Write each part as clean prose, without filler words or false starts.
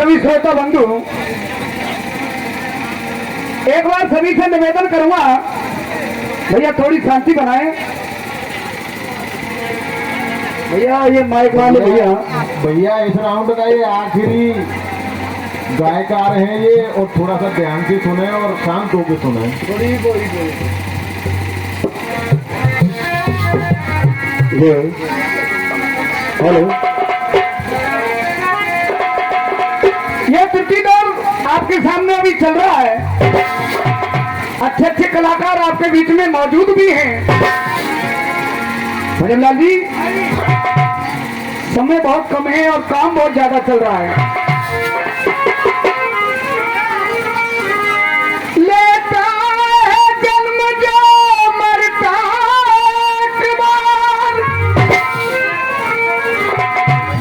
सभी श्रोता बंधु, एक बार सभी से निवेदन करूंगा, भैया थोड़ी शांति बनाएं। भैया ये माइक वाले भैया इस राउंड का ये आखिरी गायक आ रहे हैं ये, और थोड़ा सा ध्यान से सुने और शांत होकर सुने। हेलो, ये तृतीय दौर आपके सामने अभी चल रहा है। अच्छे अच्छे कलाकार आपके बीच में मौजूद भी हैं। भजनलाल जी, समय बहुत कम है और काम बहुत ज्यादा चल रहा है। लेता है जन्म जो मरता एक बार,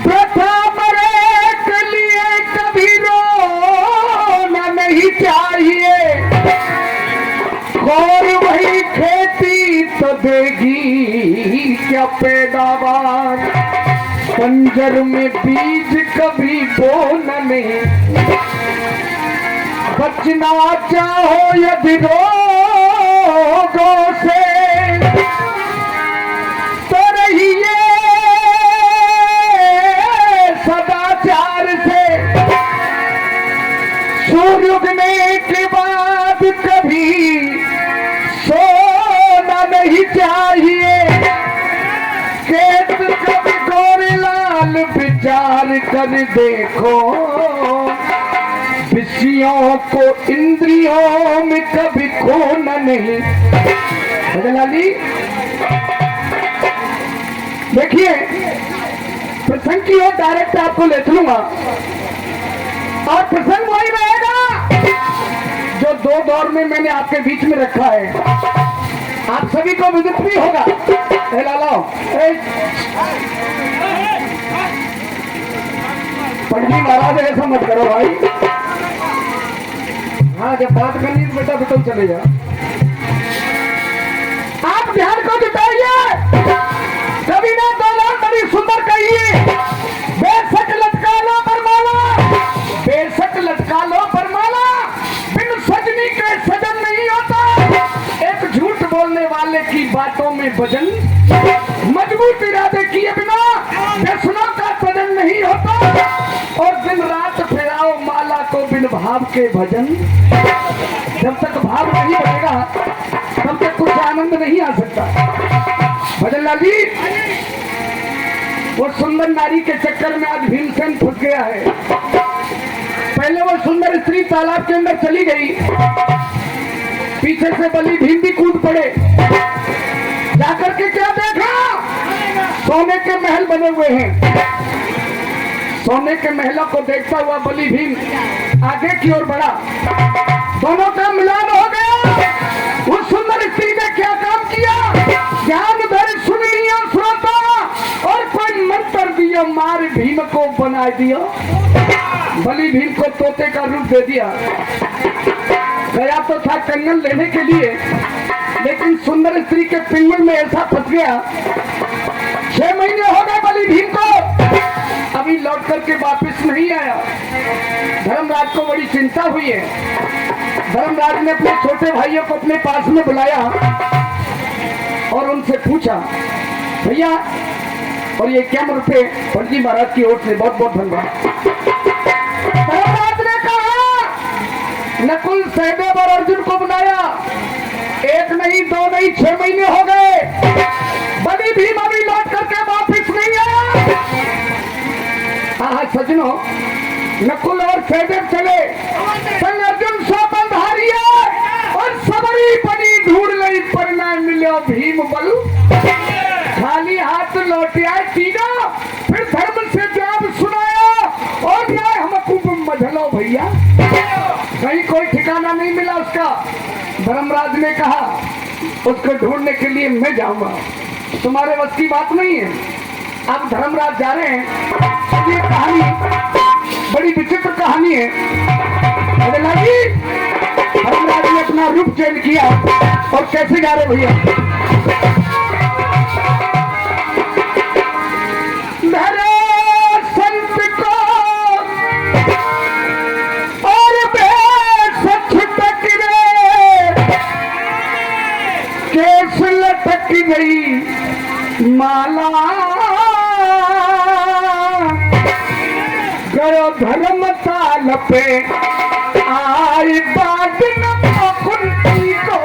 प्रथा मरे के लिए कभी रोना नहीं चाहिए। और वही खेती तो देगी क्या पैदावार, बंजर में बीज कभी बोना नहीं। बचना चाहो यदि रोगों से तो रहिए सदाचार से। सूर्य उगने के बाद कभी सोना नहीं चाहिए। खेत कभी गोरेलाल विचार कर देखो, विषयों को इंद्रियों में कभी खोना नहीं। भजनलाल, देखिए प्रसंग की ओर डायरेक्ट आपको ले चलूंगा और प्रसंग वही रहेगा जो दो दौर में मैंने आपके बीच में रखा है। आप सभी को विदित भी होगा। पंडित महाराज ऐसा मत करो भाई। हाँ, जब बात करनी तो बेटा तो चले जाओ। आप ध्यान को जुटाइए। कभी ना दौलान बड़ी सुंदर कहिए, बेशक लटका लो बरमाला, बेशक लटका लो बरमाला, बिन सजनी के सजन नहीं होता। एक झूठ बोलने वाले की बातों में वजन, मजबूत इरादे किए बिना व्यसनों का सजन नहीं होता। और दिन रात फिराओ माला को बिन भाव के भजन। जब तक भाव नहीं बनेगा तब तक कुछ आनंद नहीं आ सकता। भजनलाल जी, वो सुंदर नारी के चक्कर में आज भीमसेन फंस गया है। पहले वो सुंदर स्त्री तालाब के अंदर चली गई, पीछे से बलि भीम भी कूद पड़े। जाकर के क्या देखा? सोने के महल बने हुए हैं। सोने के महलों को देखता हुआ बलि भीम आगे की ओर बढ़ा। दोनों का मिलान हो गया। उस सुंदर स्त्री ने क्या काम किया? ध्यान धर सुन लिया श्रोता, और कोई मंत्र दिया, मार भीम को बना दिया। बलि भीम को तोते का रूप दे दिया। गया तो था कंगन लेने के लिए, लेकिन सुंदर स्त्री के पिंगल में ऐसा फंस गया। 6 महीने हो गए बलि भीम को, अभी लौट करके वापिस नहीं आया। धर्मराज को बड़ी चिंता हुई है। धर्मराज ने अपने छोटे भाइयों को अपने पास में बुलाया और उनसे पूछा, भैया और ये क्या रुपए पंडित महाराज की ओर से बहुत बहुत धन्यवाद। धर्मराज ने कहा, नकुल सहदेव और अर्जुन को बुलाया, 1 नहीं 2 नहीं 6 महीने हो गए, बलि भीम अभी लौट करके वापिस नहीं आया। हाँ सजनों, नकुल और सहदेव चले, संग अर्जुन सो बंधारिया और सबरी बनी ढूंढ लई, पर न मिलो भीम बलु। खाली हाथ लौट आए तीनों, फिर धर्म से जवाब सुनाया और ना हमको मझलो भैया। कहीं कोई ठिकाना नहीं मिला उसका। धर्मराज ने कहा, उसको ढूंढने के लिए मैं जाऊंगा, तुम्हारे बस की बात नहीं है। अब धर्मराज जा रहे हैं। ये कहानी बड़ी विचित्र कहानी है। धर्मराज ने अपना रूप चेंज किया और कैसे जा रहे भैया? धरे संत को माला गयो धर्म ताल पे आई बात न कुंती को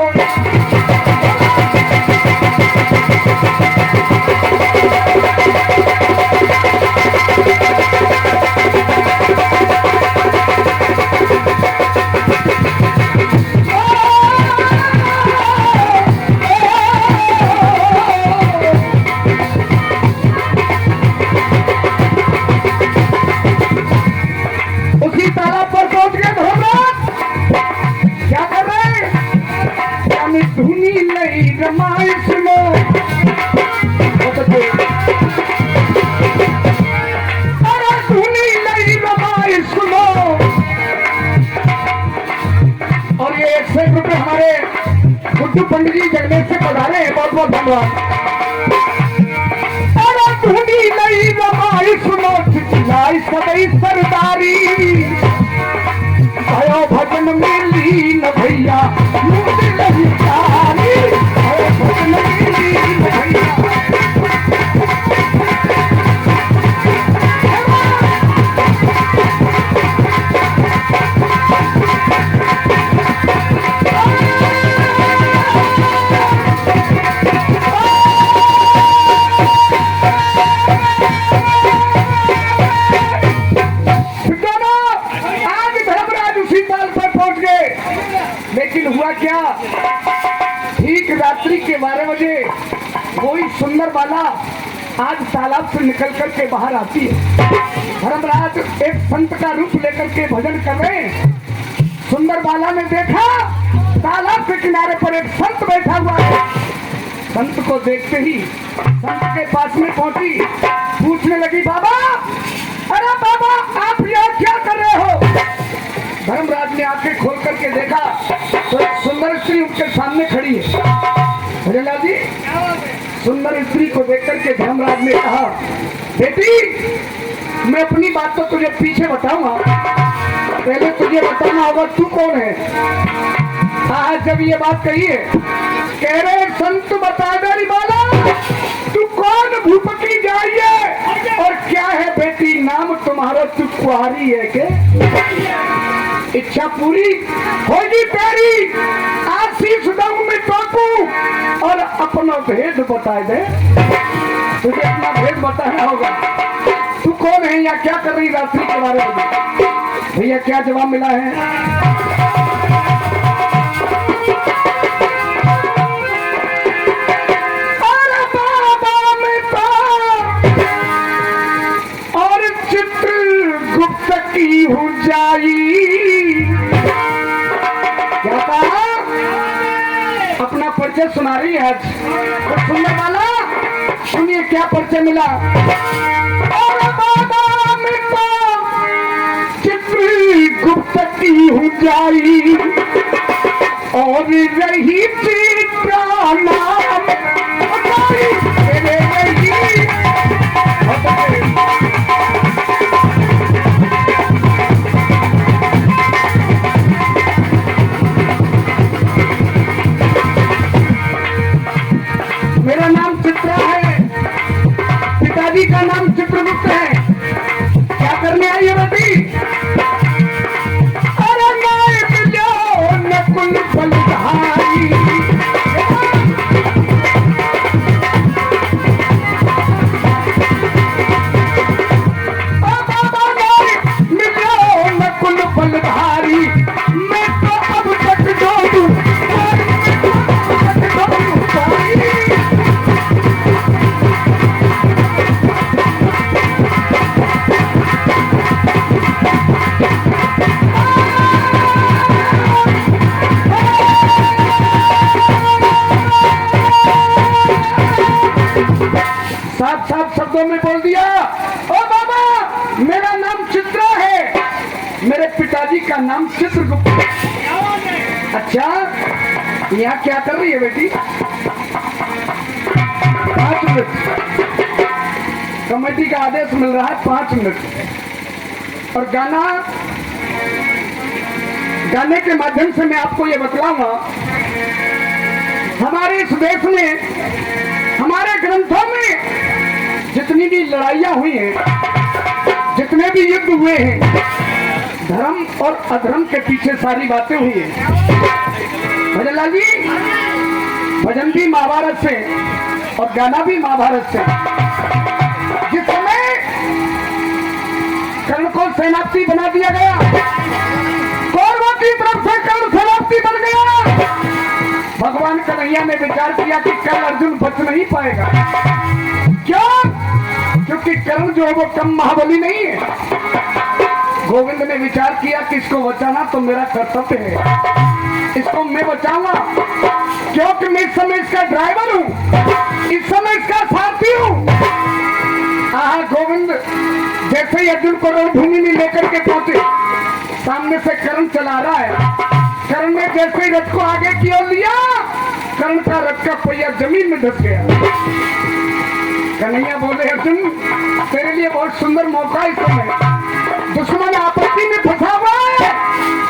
पंडित जी जगदीश से पधारे हैं, बहुत बहुत धन्यवाद। अरे ढूंढी नहीं रमाई सुनो चिल्लाई सदैई सरदारी भयो भजन में लीन भैया मुझ नहीं सारी भयो भजन में लीन भैया हुआ क्या? ठीक रात्रि के 12 बजे वही सुंदर बाला आज तालाब से निकल कर के बाहर आती है। धर्मराज एक संत का रूप लेकर के भजन कर रहे हैं। सुंदर बाला ने देखा तालाब के किनारे पर एक संत बैठा हुआ है। संत को देखते ही संत के पास में पहुंची, पूछने लगी, बाबा, अरे बाबा, आप यहाँ क्या कर रहे हो? धर्मराज ने आंखें खोल करके देखा तो एक सुंदर स्त्री उनके सामने खड़ी है। हरिलाल जी, सुंदर स्त्री को देख करके धर्मराज ने कहा, बेटी, मैं अपनी बात तो तुझे पीछे बताऊंगा, पहले तुझे बताना होगा तू कौन है। आज जब ये बात कही है, कह रहे संत बता दे बाला, तू कौन भूपति जाइए और क्या है बेटी नाम तुम्हारा, तू कुआरी है के? इच्छा पूरी होगी तेरी, आज शीश दम में टोकू और अपना भेद बता दे। तुझे अपना भेद बताना होगा, तू कौन है या क्या कर रही रात्रि के बारे में? भैया क्या जवाब मिला है? की हो जाई, क्या कहा? अपना परिचय सुना रही है आज। तो सुनने वाला सुनिए क्या परिचय मिला। और बाबा में तो चित्रगुप्त की हो जाई और रही चित्रा नाम का नाम चित्रगुप्त है। क्या करने आई है बेटी? अरे नकुल बलधारी, नकुल बलधारी, मैं तो अब तक जोड़ू साफ शब्दों में बोल दिया, ओ बाबा, मेरा नाम चित्रा है, मेरे पिताजी का नाम चित्रगुप्त। अच्छा, यहाँ क्या कर रही है बेटी? 5 मिनट, कमेटी का आदेश मिल रहा है 5 मिनट। और गाने के माध्यम से मैं आपको ये बतलाऊंगा, हमारे इस देश में, हमारे ग्रंथों में जितनी भी लड़ाइयां हुई हैं, जितने भी युद्ध हुए हैं, धर्म और अधर्म के पीछे सारी बातें हुई हैं। भजनलाल जी, भजन भी महाभारत से और गाना भी महाभारत से। जिस समय कर्ण को सेनापति बना दिया गया, कौरवों की तरफ से कर्ण सेनापति बन गया, भगवान कन्हैया ने विचार किया कि कल अर्जुन बच नहीं पाएगा। क्यों? क्योंकि कर्ण जो है वो कम महाबली नहीं है। गोविंद ने विचार किया कि इसको बचाना तो मेरा कर्तव्य है, इसको मैं बचाऊंगा, क्योंकि मैं इस समय इसका ड्राइवर हूं, इस समय इसका साथी हूं। गोविंद जैसे ही अर्जुन को रणभूमि में लेकर के पहुंचे, सामने से कर्ण चला रहा है। कर्ण ने जैसे ही रथ को आगे की ओर लिया, कर्ण का रथ का पहिया जमीन में धस गया। कन्हैया बोले, अर्जुन तेरे लिए बहुत सुंदर मौका है इस समय, दुश्मन आपत्ति में फंसा हुआ है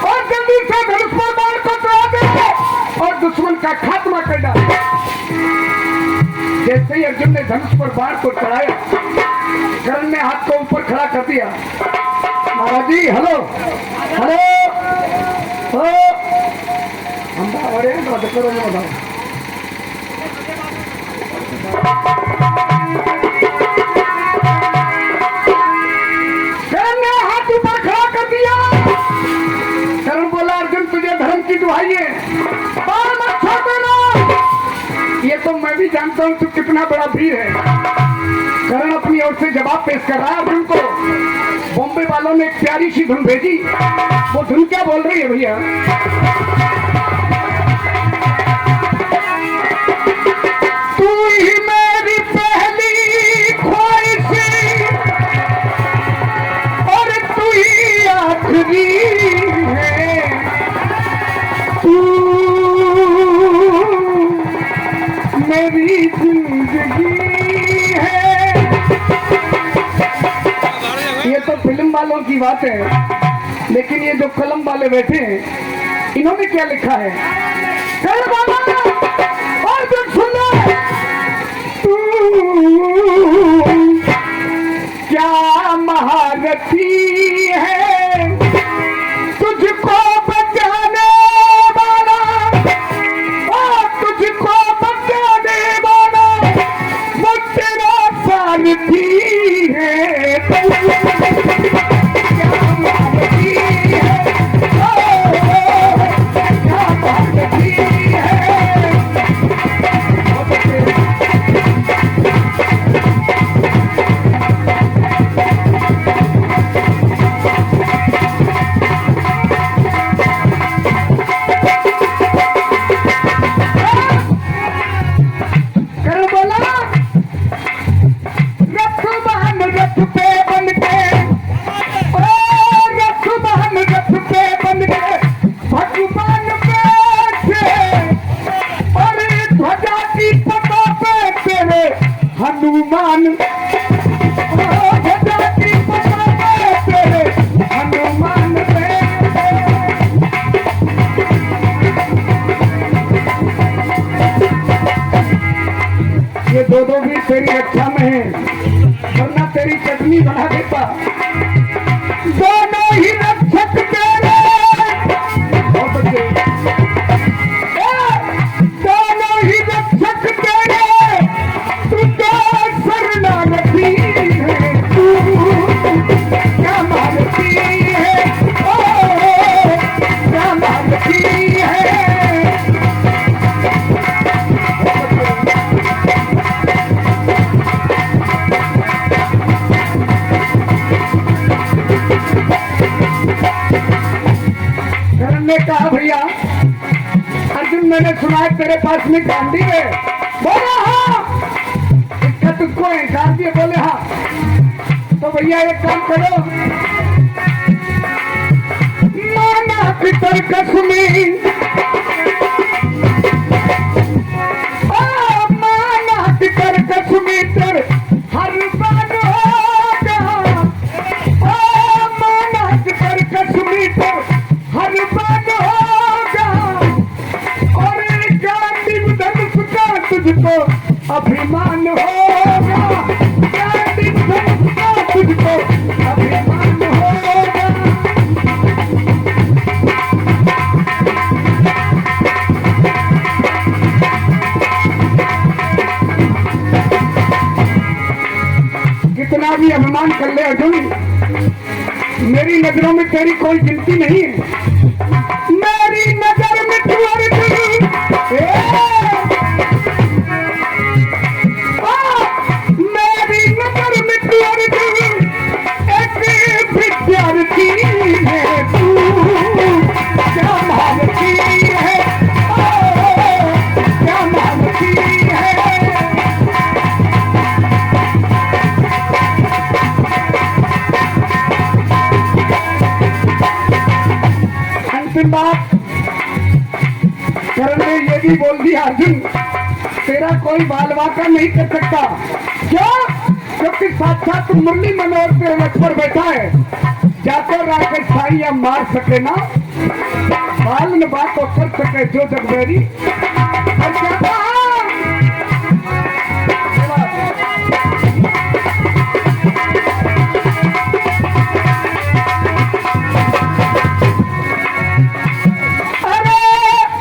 और जल्दी से धनुष पर बाण को चढ़ा दे और दुश्मन का खात्मा कर डाल। जैसे ही अर्जुन ने धनुष पर बाण को चढ़ाया, कर्ण ने हाथ को ऊपर खड़ा कर दिया। महाराज जी, हेलो हेलो, हम बड़े करो ना, बताओ। कर्ण ने हाथ ऊपर खड़ा कर दिया। कर्ण बोला, अर्जुन तुझे धर्म की दुहाई है, बाण मत छोड़ देना। ये तो मैं भी जानता हूं तू कितना बड़ा वीर है। कर्ण अपनी ओर से जवाब पेश कर रहा है अर्जुन को। बॉम्बे वालों ने एक प्यारी सी धुन भेजी, वो धुन क्या बोल रही है भैया? तू ही मेरी पहली ख्वाहिश और तू ही आखिरी है, तू मेरी जिंदगी है। ये तो फिल्म वालों की बात है, लेकिन ये जो कलम वाले बैठे हैं, इन्होंने क्या लिखा है? कर्ण बाबा और जो सुन लो, तू क्या महारथी है, तुझको बचाने वाला, और तुझको बचाने वाला वो तेरा सारथी है। हनुमान हनुमान ये दो भी तेरी रक्षा में है, वरना तेरी चटनी बना देता। दोनों ही रक्षक तेरे, बहुत अच्छे, दोनों ही रक्षक तेरे, तू तो शरणागति है, तू क्या मानती है, ओ क्या मानती है। ने कहा, भैया अर्जुन मैंने सुना है तेरे पास में गांधी है। बोले हाँ। इसका तुझको अहंकार दिए? बोले हाँ। तो भैया एक काम करो, माना पितर कसमी, माना पितर कसमी तेरे हर बार होगा, माना पितर कसमी तेरे हर बात होगा, और गांधी धनुष का तुझको अभिमान होगा। नजरों में तेरी कोई गिनती नहीं है। मेरी नजर में तू अर्जुन, मेरी नजर में तू अर्जुन, एक विद्यार्थी है तू, क्या मानती है, क्या मानती है। अंतिम बात करण ने ये भी बोल दिया, अर्जुन तेरा कोई बाल वाका नहीं कर सकता। क्यों? क्योंकि साक्षात मुरली मनोहर पे रथ पर बैठा है, जाकर राकेश भाई या मार सके ना, बाल न बात तो कर सके जो जगबेरी। और क्या कहा? अरे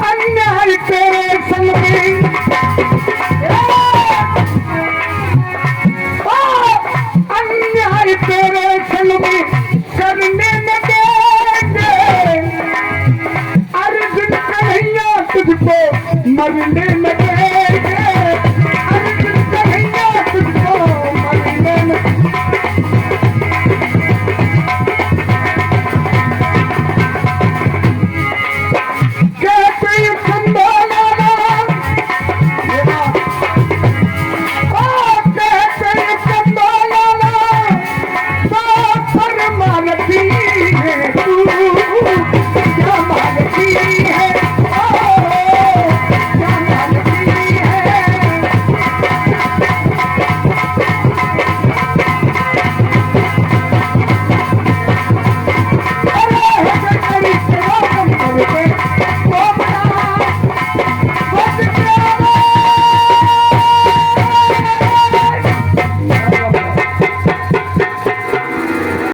अन्याय तेरे संग में, अन्याय तेरे संग में करने न देंगे, अर्जुन कन्हैया तुझको मरने न देंगे, अर्जुन कन्हैया तुझको मरने न। कहते संभाला मानती है तू, क्या मानती है, क्या मानती है। अरे तेरी सेवा हम करते